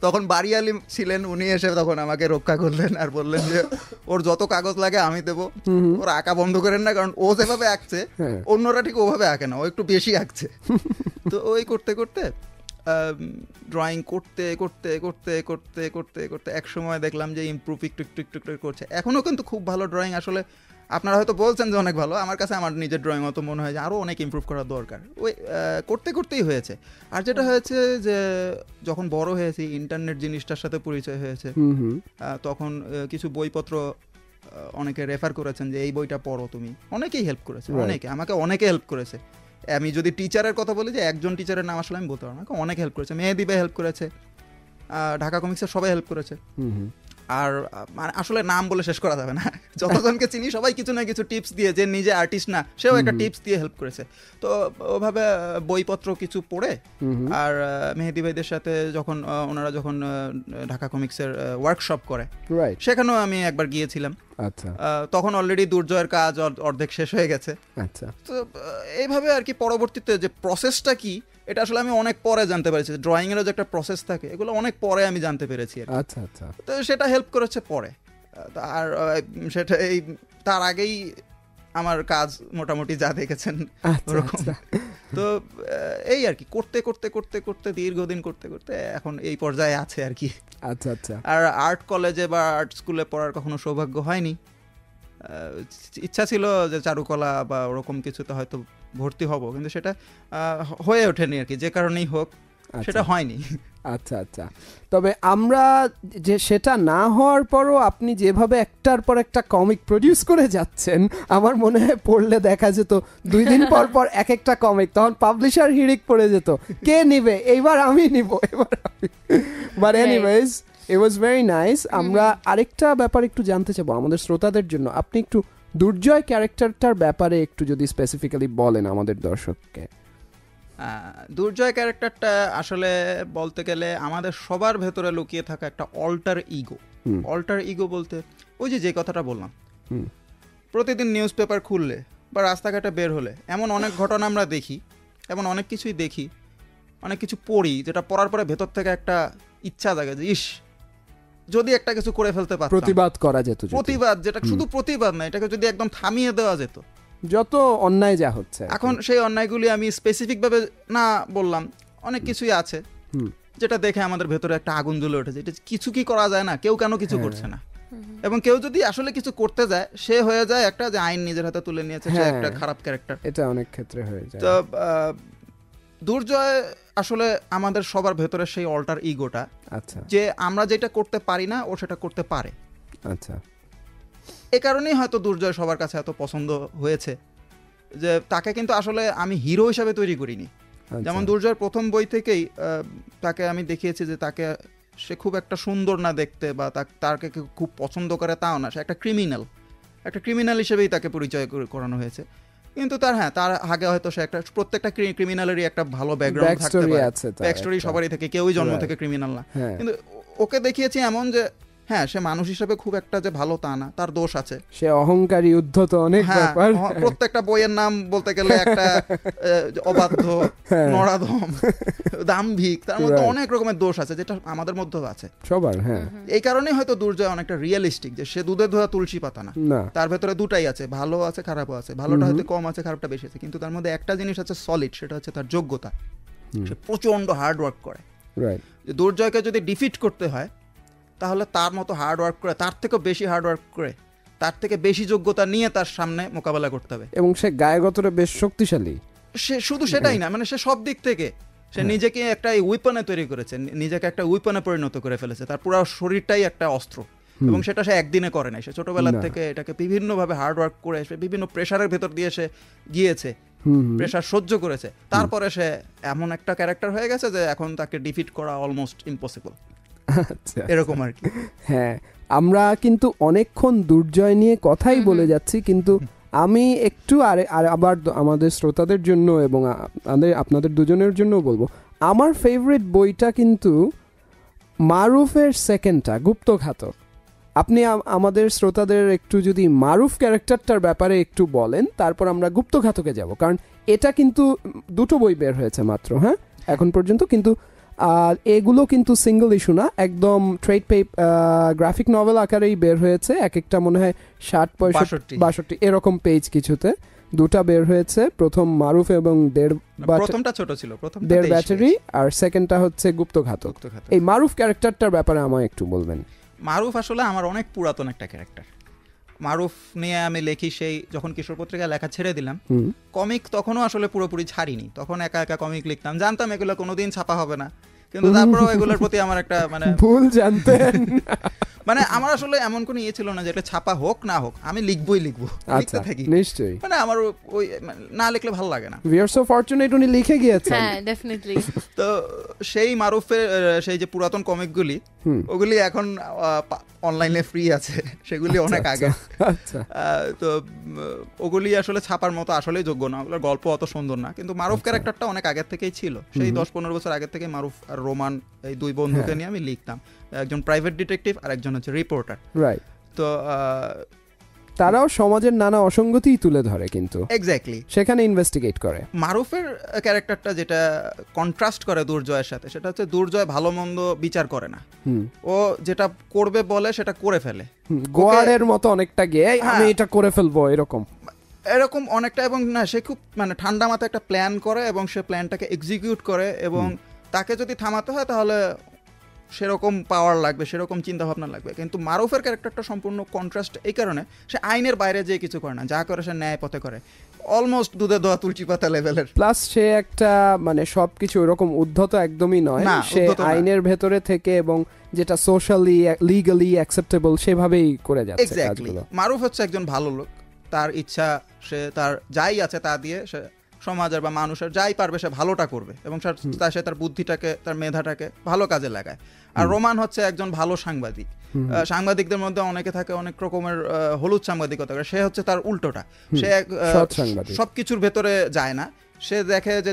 তখন বাড়িয়ালি ছিলেন, উনি এসে তখন আমাকে রক্ষা করলেন আর বললেন যে ওর যত কাগজ লাগে আমি দেবো, ওর আঁকা বন্ধ করেন না, কারণ ও যেভাবে আঁকছে অন্যরা ঠিক ওভাবে আঁকে না, ও একটু বেশি আঁকছে। তো ওই করতে করতে ড্রয়িং করতে করতে করতে করতে করতে করতে এক সময় দেখলাম যে ইমপ্রুভ একটু একটু একটু একটু করছে। এখনও কিন্তু খুব ভালো ড্রয়িং, আসলে আপনারা হয়তো বলছেন যে অনেক ভালো, আমার কাছে আমার নিজের ড্রয়িং অত মনে হয় যে আরও অনেক ইমপ্রুভ করার দরকার। ওই করতে করতেই হয়েছে। আর যেটা হয়েছে যে যখন বড় হয়েছি, ইন্টারনেট জিনিসটার সাথে পরিচয় হয়েছে, তখন কিছু বইপত্র অনেকে রেফার করেছেন যে এই বইটা পড়ো তুমি, অনেকেই হেল্প করেছে, অনেকে হেল্প করেছে। আমি যদি টিচারের কথা বলি যে একজন টিচারের নাম আসলে আমি বলতে পারবো না, অনেক হেল্প করেছে। মেহেদী ভাই হেল্প করেছে, ঢাকা কমিক্সের সবাই হেল্প করেছে। আর আসলে নাম বলে শেষ করা যাবে না, যতজনকে চিনি সবাই কিছু না কিছু টিপস দিয়ে, যে নিজে আর্টিস্ট না সেও একটা টিপস দিয়ে হেল্প করেছে। তো ওভাবে বইপত্র কিছু পড়ে, আর মেহেদী ভাইদের সাথে যখন ওনারা যখন ঢাকা কমিক্সের ওয়ার্কশপ করে, সেখানেও আমি একবার গিয়েছিলাম। আচ্ছা, তখন অলরেডি দুর্জয়ের কাজ অর্ধেক শেষ হয়ে গেছে। আচ্ছা, তো এইভাবে আর কি পরবর্তীতে যে প্রসেসটা কি, এটা আসলে আমি অনেক পরে জানতে পেরেছি। ড্রয়িং এরও যে একটা প্রসেস থাকে, এগুলো অনেক পরে আমি জানতে পেরেছি। আচ্ছা আচ্ছা, তো সেটা হেল্প করেছে পরে। আর সেটা এই তার আগেই আমার কাজ মোটামুটি যা দেখেছেন ওরকম। তো এই আর কি করতে করতে করতে করতে দীর্ঘদিন করতে করতে এখন এই পর্যায়ে আছে আর কি। আচ্ছা আচ্ছা। আর আর্ট কলেজে বা আর্ট স্কুলে পড়ার কখনো সৌভাগ্য হয়নি। ইচ্ছা ছিল যে চারুকলা বা ওরকম কিছুতে হয়তো ভর্তি হব, কিন্তু সেটা হয়ে ওঠেনি আর কি, যে কারণেই হোক সেটা হয়নি। আচ্ছা আচ্ছা। তবে আমরা যে সেটা না হওয়ার পরও আপনি যেভাবে একটার পর একটা কমিক প্রডিউস করে যাচ্ছেন, আমার মনে হয় পড়লে দেখা যেত 2 দিন পর পর এক একটা কমিক, তখন পাবলিশার হিড়িক পড়ে যেত, কে নিবে, এইবার আমি নিব, এবার আমি। But anyways it was very nice. আমরা আরেকটা ব্যাপার একটু জানতে চাবো আমাদের শ্রোতাদের জন্য, আপনি একটু দুর্জয় ক্যারেক্টারটার ব্যাপারে একটু যদি স্পেসিফিক্যালি বলেন আমাদের দর্শককে। দুর্জয় ক্যারেক্টারটা আসলে বলতে গেলে আমাদের সবার ভেতরে লুকিয়ে থাকা একটা অল্টার ইগো। অল্টার ইগো বলতে ওই যে কথাটা বললাম, প্রতিদিন নিউজ পেপার খুললে বা রাস্তাঘাটে বের হলে এমন অনেক ঘটনা আমরা দেখি, এমন অনেক কিছুই দেখি, অনেক কিছু পড়ি, যেটা পড়ার পরে ভেতর থেকে একটা ইচ্ছা জাগে যে ইস যদি একটা কিছু করে ফেলতে পারতাম, প্রতিবাদ করা যেত। প্রতিবাদ, যেটা শুধু প্রতিবাদ না, এটাকে যদি একদম থামিয়ে দেওয়া যেত, যত অন্যায় যা হচ্ছে এখন সেই অন্যায়গুলি আমি স্পেসিফিক ভাবে না বললাম, অনেক কিছুই আছে যেটা দেখে আমাদের ভেতরে একটা আগুন জ্বলে উঠেছে, এটা কিছু কি করা যায় না, কেউ কেন কিছু করছে না, এবং কেউ যদি আসলে কিছু করতে যায় সে হয়ে যায় একটা যে আইন নিজের হাতে তুলে নিয়েছে, সে একটা খারাপ ক্যারেক্টার। এটা অনেক ক্ষেত্রে হয়ে যায়। তো দুর্জয় আসলে আমাদের সবার ভেতরে সেই অল্টার ইগোটা, আচ্ছা, যে আমরা যেটা করতে পারি না ও সেটা করতে পারে। আচ্ছা, এ কারণেই হয়তো দুর্জয় সবার কাছে এত পছন্দ হয়েছে, যে তাকে কিন্তু আসলে আমি হিরো হিসাবে তৈরি করিনি। যেমন দুর্জয়ের প্রথম বই থেকেই তাকে আমি দেখিয়েছি যে তাকে সে খুব একটা সুন্দর না দেখতে, বা তাকে খুব পছন্দ করে তাও না, সে একটা ক্রিমিনাল হিসেবেই তাকে পরিচয় করানো হয়েছে। কিন্তু তার আগে হয়তো সে একটা প্রত্যেকটা ক্রিমিনালেরই একটা ভালো ব্যাকগ্রাউন্ড থাকতে পারে, ব্যাকস্টোরি সবারই থেকে, কেউই জন্ম থেকে ক্রিমিনাল না, কিন্তু ওকে দেখিয়েছি এমন যে হ্যাঁ সে মানুষ হিসেবে খুব একটা যে ভালো তা না, তার দোষ আছে, সে অহংকারী, উদ্ধত, অনেক ব্যাপার। প্রত্যেকটা বইয়ের নাম বলতে গেলে একটা অবাধ্য, নরাধম, দাম্ভিক, তার মধ্যে অনেক রকমের দোষ আছে যেটা আমাদের মধ্যেও আছে সবার। হ্যাঁ, এই কারণেই হয়তো দুর্জয় অনেকটা রিয়েলিস্টিক, যে সে দুধে ধোয়া তুলসী পাতা না, তার ভেতরে দুটাই আছে, ভালো আছে খারাপও আছে, ভালোটা হয়তো কম আছে, খারাপটা বেশি আছে, কিন্তু তার মধ্যে একটা জিনিস আছে সলিড, সেটা হচ্ছে তার যোগ্যতা। সে প্রচন্ড হার্ড ওয়ার্ক করে। দুর্জয়কে যদি ডিফিট করতে হয় তাহলে তার মতো হার্ড ওয়ার্ক করে, তার থেকেও বেশি হার্ড ওয়ার্ক করে, তার থেকে বেশি যোগ্যতা নিয়ে তার সামনে মোকাবেলা করতে হবে। এবং সে গায়গতরে বেশ শক্তিশালী। সে শুধু সেটাই না, মানে সে সব দিক থেকে সে নিজেকে একটা উইপনে তৈরি করেছে, নিজেকে একটা উইপনে পরিণত করে ফেলেছে, তার পুরো শরীরটাই একটা অস্ত্র। এবং সেটা সে একদিনে করে নাই, সে ছোটবেলার থেকে এটাকে বিভিন্নভাবে হার্ড ওয়ার্ক করে বিভিন্ন প্রেশারের ভেতর দিয়ে সে গিয়েছে, প্রেশার সহ্য করেছে, তারপরে সে এমন একটা ক্যারেক্টার হয়ে গেছে যে এখন তাকে ডিফিট করা অলমোস্ট ইম্পসিবল, এরকম আর কি। হ্যাঁ, আমরা কিন্তু অনেকক্ষণ দুর্জয় নিয়ে কথাই বলে যাচ্ছি, কিন্তু আমি একটু আবার আমাদের শ্রোতাদের জন্য এবং আপনাদের দুজনের জন্য বলবো, আমার ফেভারিট বইটা কিন্তু মারুফের সেকেন্ডটা, গুপ্তঘাতক। আপনি আমাদের শ্রোতাদের একটু যদি মারুফ ক্যারেক্টারটার ব্যাপারে একটু বলেন, তারপর আমরা গুপ্তঘাতকে যাব, কারণ এটা কিন্তু দুটো বই বের হয়েছে মাত্র, হ্যাঁ এখন পর্যন্ত, কিন্তু আর এগুলো কিন্তু সিঙ্গল ইস্যু না, একদম ট্রেড গ্রাফিক নভেল আকারেই বের হয়েছে, এক একটা মনে হয় 60-65 এরকম পেজ কিছুতে, দুটা বের হয়েছে, প্রথম মারুফ এবং প্রথমটা ছোট ছিল, দেড় ব্যাটারি, আর সেকেন্ডটা হচ্ছে গুপ্তঘাতক। এই মারুফ ক্যারেক্টারটার ব্যাপারে আমায় একটু বলবেন। মারুফ আসলে আমার অনেক পুরাতন একটা ক্যারেক্টার। মারুফ নিয়ে আমি লেখি সেই যখন কিশোর পত্রিকায় লেখা ছেড়ে দিলাম, কমিক তখনও আসলে পুরোপুরি ছাড়িনি, তখন একা একা কমিক লিখতাম, জানতাম এগুলো কোনোদিন ছাপা হবে না, কিন্তু তারপরেও এগুলোর প্রতি আমার একটা মানে ভুল জানতেন, মানে আমার আসলে এমন কোনো ইয়ে ছিল না যে এটা ছাপা হোক না হোক আমি লিখবই, লিখতে থাকি নিশ্চয়ই, মানে আমার ওই না লিখলে ভালো লাগে না। উই আর সো ফরচুনেট উনি লিখে গিয়েছেন। হ্যাঁ ডেফিনেটলি। তো সেই মারুফের সেই যে পুরাতন কমিকগুলি, ওগুলি এখন অনলাইনে ফ্রি আছে, সেগুলি অনেক আগে। তো ওগুলি আসলে ছাপার মতো আসলে যোগ্য না, ওগুলোর গল্প অত সুন্দর না, কিন্তু মারুফ ক্যারেক্টারটা অনেক আগের থেকেই ছিল, সেই 10-15 বছর আগের থেকে মারুফ আর রোমান এই দুই বন্ধুকে নিয়ে আমি লিখতাম, একজন প্রাইভেট ডিটেকটিভ আর একজন হচ্ছে রিপোর্টার। রাইট। তো তারাও সমাজের নানা অসঙ্গতি তুলে ধরে, কিন্তু এক্স্যাক্টলি সেখানে ইনভেস্টিগেট করে। মারুফের ক্যারেক্টারটা যেটা কন্ট্রাস্ট করে দুর্জয়ের সাথে, সেটা হচ্ছে দুর্জয় ভালো মন্দ বিচার করে না, ও যেটা করবে বলে সেটা করে ফেলে, গোয়ারের মতো অনেকটা গিয়ে আমি এটা করে ফেলবো এরকম অনেকটা, এবং না সে খুব মানে ঠান্ডা মাথায় একটা প্ল্যান করে এবং সে প্ল্যানটাকে এক্সিকিউট করে, এবং তাকে যদি থামাতে হয় তাহলে সেরকম পাওয়ার লাগবে, সেরকম চিন্তা ভাবনা লাগবে। কিন্তু মারুফের ক্যারেক্টারটা সম্পূর্ণ কন্ট্রাস্ট এই কারণে, সে আইনের বাইরে যে কিছু করে না, যা করে সে ন্যায় পথে করে, অলমোস্ট দুধে দোয়া তুলসী পাতা লেভেলের। প্লাস সে একটা মানে সবকিছু ওরকম উদ্ধত একদমই নয়, সে আইনের ভেতরে থেকে এবং যেটা সোশ্যালি লিগালি অ্যাকসেপ্টেবল সেভাবেই করে যাচ্ছে কাজগুলো। মারুফ হচ্ছে একজন ভালো লোক, তার ইচ্ছা সে তার যাই আছে তা দিয়ে সে সমাজের বা মানুষের যাই পারবে সে ভালোটা করবে, এবং সে তার বুদ্ধিটাকে, তার মেধাটাকে ভালো কাজে লাগায়। আর রোমান হচ্ছে একজন ভালো সাংবাদিক। সাংবাদিকদের মধ্যে অনেকে থাকে অনেক রকমের হলুদ সাংবাদিকতা করে, সে হচ্ছে তার উল্টোটা, সে সবকিছুর ভেতরে যায় না, সে দেখে যে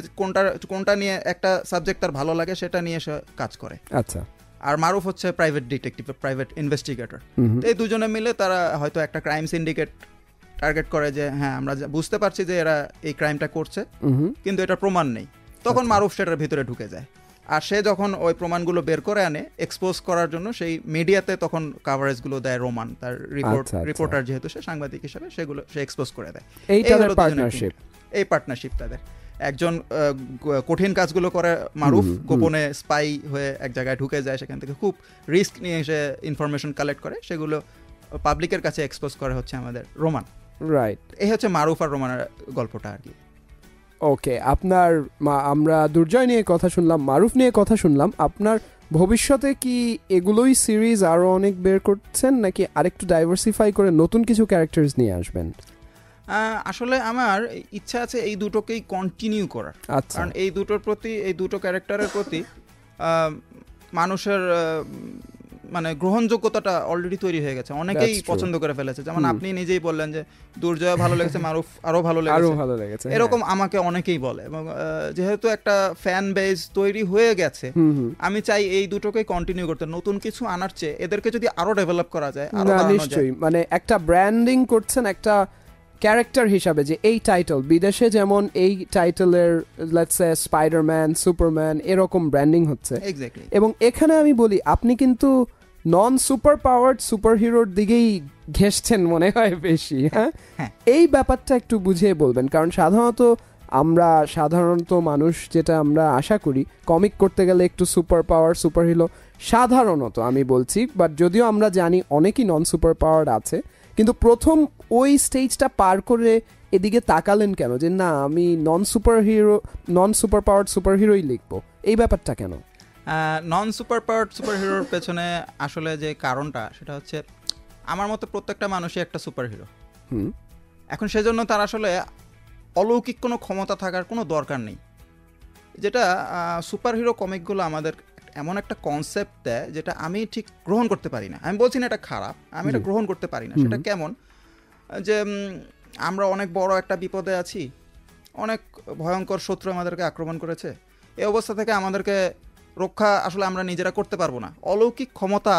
কোনটা নিয়ে একটা সাবজেক্ট তার ভালো লাগে সেটা নিয়ে সে কাজ করে। আচ্ছা। আর মারুফ হচ্ছে প্রাইভেট ডিটেকটিভ, প্রাইভেট ইনভেস্টিগেটর। এই দুজনে মিলে তারা হয়তো একটা ক্রাইম সিন্ডিকেট টার্গেট করে, যে হ্যাঁ আমরা বুঝতে পারছি যে এরা এই ক্রাইমটা করছে, কিন্তু এটা প্রমাণ নেই, তখন মারুফ সেটার ভিতরে ঢুকে যায়, আর সে যখন ওই প্রমাণগুলো বের করে আনে এক্সপোজ করার জন্য, সেই মিডিয়াতে তখন কাভারেজগুলো দেয় রোমান, তার রিপোর্টার যেহেতু সে সাংবাদিক হিসেবে, সেগুলো সে এক্সপোজ করে দেয়। এই পার্টনারশিপ তাদের, একজন কঠিন কাজগুলো করে মারুফ, গোপনে স্পাই হয়ে এক জায়গায় ঢুকে যায়, সেখান থেকে খুব রিস্ক নিয়ে এসে ইনফরমেশন কালেক্ট করে, সেগুলো পাবলিকের কাছে এক্সপোজ করে হচ্ছে আমাদের রোমান। রাইট, এই হচ্ছে মারুফ আর রোমানের গল্পটা আর কি। ওকে, আমরা দুর্জয় নিয়ে কথা শুনলাম, মারুফ নিয়ে কথা শুনলাম, আপনার ভবিষ্যতে কি এগুলোই সিরিজ আরো অনেক বের করছেন, নাকি আরেকটু ডাইভার্সিফাই করে নতুন কিছু ক্যারেক্টার্স নিয়ে আসবেন? আসলে আমার ইচ্ছা আছে এই দুটোকেই কন্টিনিউ করার, কারণ এই দুটো ক্যারেক্টারের প্রতি মানুষের মানে গ্রহণযোগ্যতাটা অলরেডি তৈরি হয়ে গেছে, অনেকেই That's true. পছন্দ করে ফেলেছে। যেমন আপনি নিজেই বললেন যে দুর্জয় ভালো লেগেছে, মারুফ আরো ভালো আরো লেগেছে, ভালো লেগেছে, এরকম আমাকে অনেকেই বলে। এবং যেহেতু একটা ফ্যান বেস তৈরি হয়ে গেছে, আমি চাই এই দুটোকে কন্টিনিউ করতে, নতুন কিছু আনার চেয়ে এদেরকে যদি আরো ডেভেলপ করা যায়, আরো না বাড়ানো যায়। নিশ্চয়ই, মানে একটা ব্র্যান্ডিং করছেন একটা ক্যারেক্টার হিসাবে, যে এই টাইটেল বিদেশে যেমন এই টাইটেলের লেটস সে স্পাইডারম্যান, সুপারম্যান এরকম ব্র্যান্ডিং হচ্ছে, এক্স্যাক্টলি। এবং এখানে আমি বলি আপনি কিন্তু নন সুপার পাওয়ার্ড সুপার হিরোর দিকেই ঘেসছেন মনে হয় বেশি। হ্যাঁ, এই ব্যাপারটা একটু বুঝিয়ে বলবেন, কারণ সাধারণত মানুষ যেটা আমরা আশা করি কমিক করতে গেলে একটু সুপার পাওয়ার সুপার হিরো, সাধারণত আমি বলছি, বাট যদিও আমরা জানি অনেকই নন সুপার পাওয়ার আছে, কিন্তু প্রথম ওই স্টেজটা পার করে এদিকে তাকালেন কেন যে না আমি নন সুপার পাওয়ার সুপার হিরোই লিখবো, এই ব্যাপারটা কেন? নন সুপার পাওয়ার সুপার হিরোর পেছনে আসলে যে কারণটা সেটা হচ্ছে আমার মতো প্রত্যেকটা মানুষই একটা সুপার হিরো। এখন সেজন্য তার আসলে অলৌকিক কোনো ক্ষমতা থাকার কোনো দরকার নেই, যেটা সুপার হিরো কমিকগুলো আমাদের এমন একটা কনসেপ্ট দেয় যেটা আমি ঠিক গ্রহণ করতে পারি না। আমি বলছি না এটা খারাপ, আমি এটা গ্রহণ করতে পারি না। সেটা কেমন যে আমরা অনেক বড় একটা বিপদে আছি, অনেক ভয়ঙ্কর শত্রু আমাদেরকে আক্রমণ করেছে, এই অবস্থা থেকে আমাদেরকে রক্ষা আসলে আমরা নিজেরা করতে পারবো না, অলৌকিক ক্ষমতা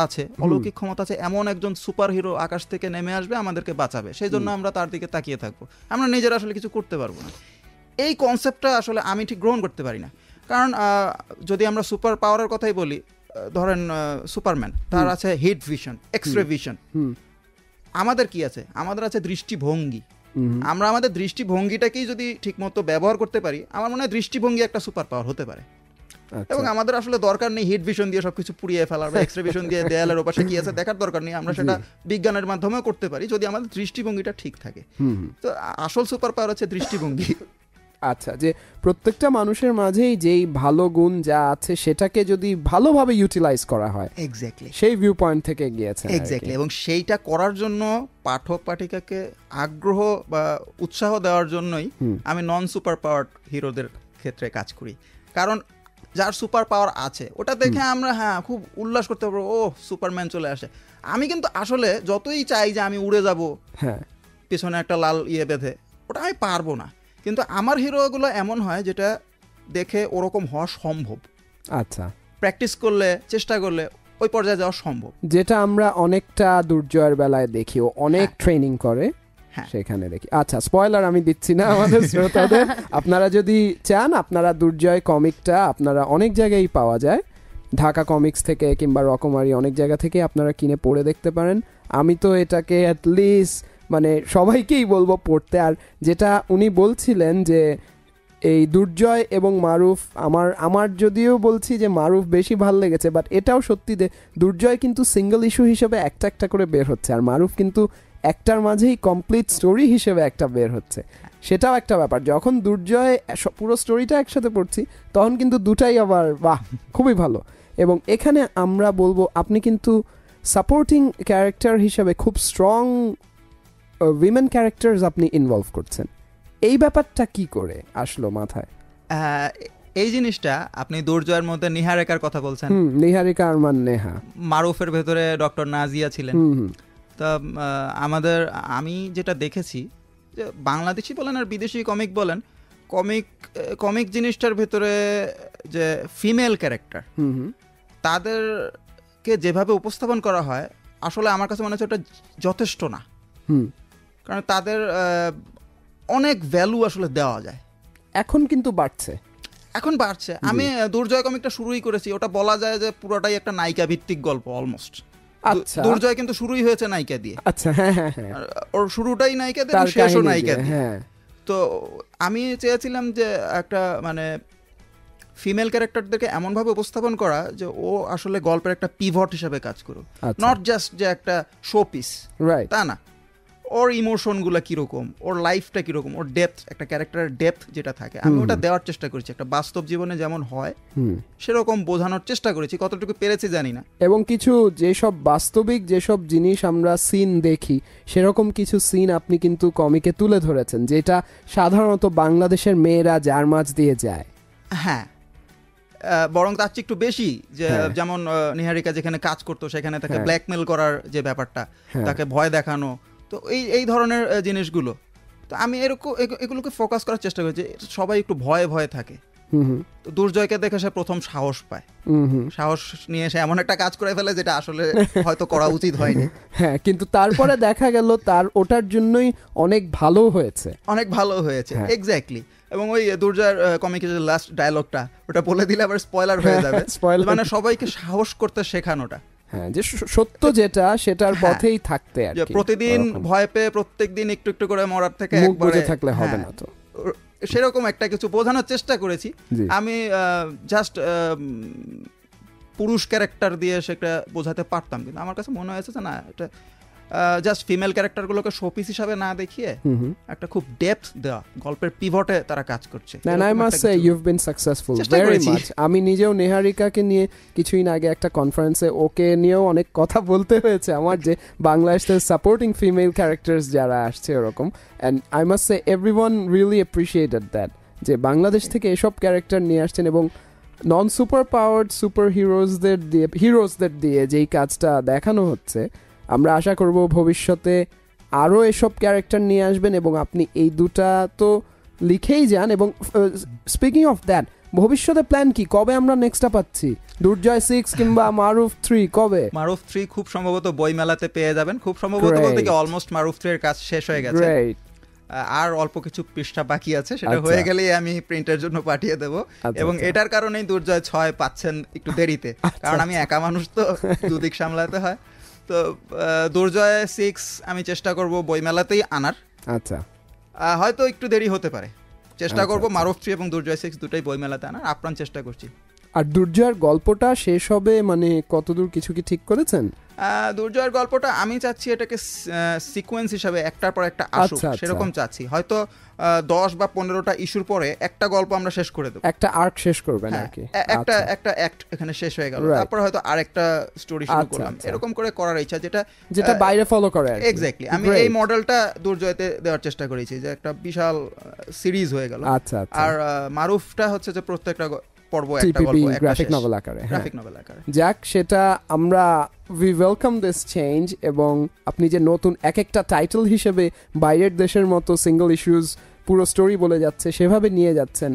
আছে এমন একজন সুপার হিরো আকাশ থেকে নেমে আসবে, আমাদেরকে বাঁচাবে, সেই জন্য আমরা তার দিকে তাকিয়ে থাকবো, আমরা নিজেরা আসলে কিছু করতে পারবো না। এই কনসেপ্টটা আসলে আমি ঠিক গ্রহণ করতে পারি না। কারণ যদি আমরা সুপার পাওয়ারের কথাই বলি, ধরেন সুপারম্যান, তার আছে হিট ভিশন, এক্সরে ভিশন। আমাদের কি আছে? আমাদের আছে দৃষ্টিভঙ্গি। আমরা আমাদের দৃষ্টিভঙ্গিটাকেই যদি ঠিকমতো ব্যবহার করতে পারি, আমার মনে হয় দৃষ্টিভঙ্গি একটা সুপার পাওয়ার হতে পারে। এবং আমাদের আসলে দরকার নেই হিট ভিশন দিয়ে সবকিছু পুড়িয়ে ফেলার, বা এক্সরে ভিশন দিয়ে দেয়ালের ওপাশে কি আছে দেখার দরকার নেই। আমরা সেটা বিজ্ঞানের মাধ্যমেও করতে পারি যদি আমাদের দৃষ্টিভঙ্গিটা ঠিক থাকে। তো আসল সুপার পাওয়ার হচ্ছে দৃষ্টিভঙ্গি। আচ্ছা, যে প্রত্যেকটা মানুষের মাঝেই যেই ভালো গুণ যা আছে সেটাকে যদি ভালোভাবে ইউটিলাইজ করা হয়, এক্স্যাক্টলি সেই ভিউ পয়েন্ট থেকে গিয়েছে এক্স্যাক্টলি। এবং সেইটা করার জন্য পাঠক পাঠিকাকে আগ্রহ বা উৎসাহ দেওয়ার জন্যই আমি নন সুপার পাওয়ার হিরোদের ক্ষেত্রে কাজ করি। কারণ যার সুপার পাওয়ার আছে ওটা দেখে আমরা খুব উল্লাস করতে পারবো, ও সুপারম্যান চলে আসে। আমি কিন্তু আসলে যতই চাই যে আমি উড়ে যাব পিছনে একটা লাল বেঁধে, ওটা আমি পারবো না। কিন্তু আমার হিরোগুলো এমন হয় যেটা দেখে ওরকম হওয়া সম্ভব। আচ্ছা, প্র্যাকটিস করলে, চেষ্টা করলে ওই পর্যায়ে যাওয়া সম্ভব, যেটা আমরা অনেকটা দুর্জয়ের বেলায় দেখি, ও অনেক ট্রেনিং করে সেখানে দেখি। আচ্ছা, স্পয়লার আমি দিচ্ছি না আমাদের শ্রোতাদের। আপনারা যদি চান, আপনারা দুর্জয় কমিকটা আপনারা অনেক জায়গায় পাওয়া যায়, ঢাকা কমিক্স থেকে কিংবা রকমারি অনেক জায়গা থেকে আপনারা কিনে পড়ে দেখতে পারেন। আমি তো এটাকে অ্যাটলিস্ট মানে সবাইকেই বলবো পড়তে। আর যেটা উনি বলছিলেন যে এই দুর্জয় এবং মারুফ, আমার যদিও বলছি যে মারুফ বেশি ভালো লেগেছে, বাট এটাও সত্যি যে দুর্জয় কিন্তু সিঙ্গেল ইস্যু হিসেবে একটা একটা করে বের হচ্ছে, আর মারুফ কিন্তু একটার মাঝেই কমপ্লিট স্টোরি হিসেবে একটা বের হচ্ছে। সেটাও একটা ব্যাপার, যখন দুর্জয় পুরো স্টোরিটা একসাথে পড়ছি তখন কিন্তু দুটাই আবার বাহ খুবই ভালো। এবং এখানে আমরা বলবো আপনি কিন্তু সাপোর্টিং ক্যারেক্টার হিসেবে খুব স্ট্রং উইমেন ক্যারেক্টার্স আপনি ইনভলভ করছেন। এই ব্যাপারটা কি করে আসলো মাথায়? এই জিনিসটা আপনি দুর্জয়ের মধ্যে নিহারিকার কথা বলছেন, নিহারিকা আরমান নেহা, মারুফের ভেতরে ডক্টর নাজিয়া ছিলেন। তা আমি যেটা দেখেছি যে বাংলাদেশি বলেন আর বিদেশি কমিক বলেন, কমিক জিনিসটার ভেতরে যে ফিমেল ক্যারেক্টার তাদেরকে যেভাবে উপস্থাপন করা হয়, আসলে আমার কাছে মনে হচ্ছে ওটা যথেষ্ট না। কারণ তাদের অনেক ভ্যালু আসলে দেওয়া যায়। এখন কিন্তু বাড়ছে। আমি দুর্জয় কমিকটা শুরুই করেছি, ওটা বলা যায় যে পুরোটাই একটা নায়িকা ভিত্তিক গল্প অলমোস্ট। আচ্ছা, দুর্জয় কিন্তু শুরুই হয়েছে নায়িকা দিয়ে। আচ্ছা, হ্যাঁ, ওর শুরুটাই নায়িকা দিয়ে, শেষও নায়িকা দিয়ে। তো আমি চেয়েছিলাম যে একটা মানে ফিমেল ক্যারেক্টারদেরকে এমনভাবে উপস্থাপন করা যে ও আসলে গল্পের একটা পিভট হিসেবে কাজ করুক, নট জাস্ট যে একটা শো পিস, তা না। ওর ইমোশনগুলো কীরকম, ওর লাইফটা কীরকম, ওর ডেপথ, একটা ক্যারেক্টারের ডেপথ যেটা থাকে আমি ওটা দেওয়ার চেষ্টা করেছি। একটা বাস্তব জীবনে যেমন হয় সেরকম বোঝানোর চেষ্টা করেছি, কতটুকু পেরেছি জানি না। এবং কিছু যেসব বাস্তবিক যেসব জিনিস আমরা সিন দেখি, সেরকম কিছু সিন আপনি কিন্তু কমিকে তুলে ধরেছেন, যেটা সাধারণত বাংলাদেশের মেয়েরা যার মাঝ দিয়ে যায়। হ্যাঁ, বরং তার চেয়ে একটু বেশি, যে হ্যাঁ। যেমন নিহারিকা যেখানে কাজ করতো সেখানে তাকে হ্যাঁ। ব্ল্যাকমেল করার যে ব্যাপারটা, হ্যাঁ। তাকে ভয় দেখানো, তো এই ধরনের জিনিসগুলো, তো আমি এরকম এগুলোকে ফোকাস করার চেষ্টা করি যে সবাই একটু ভয়ে ভয়ে থাকে। তো দুর্জয়কে দেখে সে প্রথম সাহস পায়, সাহস নিয়ে সে এমন একটা কাজ করে ফেলে যেটা আসলে হয়তো করা উচিত হয়নি। হ্যাঁ, কিন্তু তারপরে দেখা গেল তার ওটার জন্যই অনেক ভালো হয়েছে, অনেক ভালো হয়েছে। হ্যাঁ। এক্স্যাক্টলি। এবং ওই দুর্জয়ের কমিকের যে লাস্ট ডায়লগটা, ওটা বলে দিলে আবার স্পয়লার হয়ে যাবে। Spoiler। মানে সবাইকে সাহস করতে শেখানোটা, হ্যাঁ, যে সত্য যেটা সেটার হ্যাঁ। পথেই থাকতে আর যে কি। প্রতিদিন ওরকম। ভয় পেয়ে প্রত্যেকদিন একটু একটু করে মরার থেকে মুখ একবারে, বুজে থাকলে হবে হ্যাঁ, না তো। সেরকম একটা কিছু বোঝানোর চেষ্টা করেছি। জি। আমি জাস্ট পুরুষ ক্যারেক্টার দিয়ে সেটা বোঝাতে পারতাম, কিন্তু আমার কাছে মনে হয়েছে যে না, এটা জাস্ট ফিমেল ক্যারেক্টারগুলোকে শোপিস হিসাবে না দেখিয়ে একটা খুব ডেপথ দেওয়া, গল্পের পিভটে তারা কাজ করছে। And I must say you've been successful চেষ্টা very করেছি। much. আমি নিজেও নেহারিকাকে নিয়ে কিছুদিন আগে একটা কনফারেন্সে ওকে নিয়েও অনেক কথা বলতে হয়েছে আমার, যে বাংলাদেশের সাপোর্টিং ফিমেল ক্যারেক্টার্স যারা আসছে ওরকম, and I must say everyone really appreciated that, যে বাংলাদেশ থেকে এসব ক্যারেক্টার নিয়ে আসছেন এবং নন সুপার পাওয়ার্ড সুপার হিরোজদের দিয়ে যেই কাজটা দেখানো হচ্ছে, আমরা আশা করব ভবিষ্যতে আরও এসব ক্যারেক্টার নিয়ে আসবেন। এবং আপনি এই দুটা তো লিখেই যান। এবং স্পিকিং অফ দ্যাট, ভবিষ্যতে প্ল্যান কি? কবে আমরা নেক্সটটা পাচ্ছি? দুর্জয় 6 কিংবা মারুফ 3 কবে? মারুফ 3 খুব সম্ভবত বইমেলাতে পেয়ে যাবেন। খুব সম্ভবত বলতে কি অলমোস্ট মারুফ 3 এর কাজ শেষ হয়ে গেছে। গ্রেট। আর অল্প কিছু পৃষ্ঠা বাকি আছে, সেটা আচ্ছা। হয়ে গেলেই আমি প্রিন্টের জন্য পাঠিয়ে দেব। আচ্ছা, এবং আচ্ছা। এটার কারণেই দুর্জয় 6 পাচ্ছেন একটু দেরিতে, কারণ আমি একা মানুষ, তো দুদিক সামলাতে হয়। তো দুর্জয় 6 আমি চেষ্টা করব বইমেলাতেই আনার। আচ্ছা, হয়তো একটু দেরি হতে পারে, চেষ্টা আচ্ছা, করব আচ্ছা। মারুফ 3 এবং দুর্জয় 6 দুটাই বইমেলাতে আনার আপ্রাণ চেষ্টা করছি। আর দুর্জয়ের গল্পটা শেষ হবে মানে কতদূর, কিছু কি ঠিক করেছেন? দুর্জয়ের গল্পটা আমি চাচ্ছি এটাকে সিকোয়েন্স হিসাবে একটার পর একটা আসুক, আচ্ছা, আচ্ছা। সেরকম চাচ্ছি। হয়তো 10 বা 15টা ইস্যুর পরে একটা গল্প আমরা শেষ করে দেবো, একটা আর্ক শেষ করবেন হ্যাঁ, আর কি। একটা আচ্ছা। একটা অ্যাক্ট এখানে শেষ হয়ে গেল, Right. তারপর হয়তো আরেকটা স্টোরি শুরু আচ্ছা, করলাম, আচ্ছা। এরকম করে করার ইচ্ছা, যেটা বাইরে ফলো করে আর কি। এক্স্যাক্টলি। আমি Great. এই মডেলটা দুর্জয়তে দেওয়ার চেষ্টা করেছি, যে একটা বিশাল সিরিজ হয়ে গেল। আচ্ছা, আচ্ছা। আর মারুফটা হচ্ছে যে প্রত্যেকটা পর্ব একটা TPB গল্প, একটা গ্রাফিক শেষ। নভেল আকারে। হ্যাঁ। গ্রাফিক নভেল আকারে। যাক, সেটা আমরা উই ওয়েলকাম দিস চেঞ্জ। এবং আপনি যে নতুন এক একটা টাইটেল হিসেবে বাইরের দেশের মতো সিঙ্গল ইস্যুজ পুরো স্টোরি বলে যাচ্ছে, সেভাবে নিয়ে যাচ্ছেন,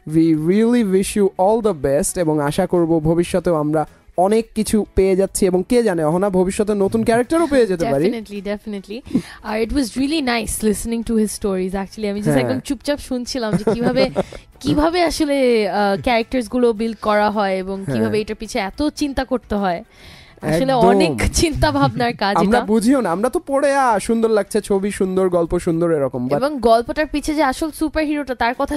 we really wish you all the best. এবং আশা করব ভবিষ্যতেও আমরা অনেক কিছু পেয়ে যাচ্ছি, এবং কে জানে অহনা ভবিষ্যতে নতুন ক্যারেক্টারও পেয়ে যেতে পারি। ডেফিনেটলি। আর it was really nice listening to his stories. Actually আমি জাস্ট হ্যাঁ। একদম চুপচাপ শুনছিলাম যে কিভাবে আসলে ক্যারেক্টার্স গুলো বিল্ড করা হয় এবং কিভাবে এটার পিছে এত চিন্তা করতে হয়। আসলে একদম। অনেক চিন্তা ভাবনার কাজ আমরা এটা। বুঝিও না, আমরা তো পড়ে সুন্দর লাগছে, ছবি সুন্দর, গল্প সুন্দর, এরকম। But এবং গল্পটার পিছে যে আসল সুপার হিরোটা, তার কথা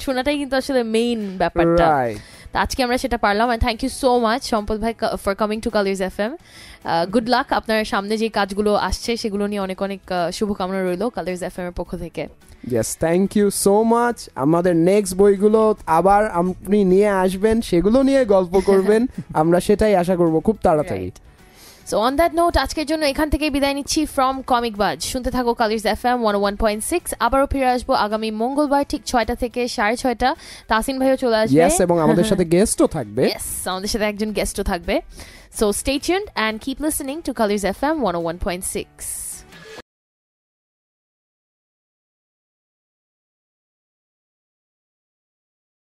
শোনাটাই কিন্তু আসলে মেইন ব্যাপারটা। right. তো আজকে আমরা সেটা পারলাম। And thank you so much Sampad ভাই for coming to Colors FM. Good luck, আপনার সামনে যে কাজগুলো আসছে সেগুলো নিয়ে অনেক অনেক শুভকামনা রইল কালার্স এফএম এর পক্ষ থেকে। Yes, thank you so much. আমাদের নেক্সট বইগুলো আবার আপনি নিয়ে আসবেন, সেগুলো নিয়ে গল্প করবেন, আমরা সেটাই আশা করব খুব তাড়াতাড়ি। সো অন দ্যাট নোট আজকের জন্য এখান থেকেই বিদায় নিচ্ছি ফ্রম কমিক বাজ। শুনতে থাকো কালার্স এফএম 101.6। আবারও ফিরে আসবো আগামী মঙ্গলবার ঠিক 6টা থেকে 6:30। তাসিন ভাইও চলে আসবে। Yes, এবং আমাদের সাথে গেস্টও থাকবে। Yes, আমাদের সাথে একজন গেস্টও থাকবে। So stay tuned and keep listening to Colors FM 101.6.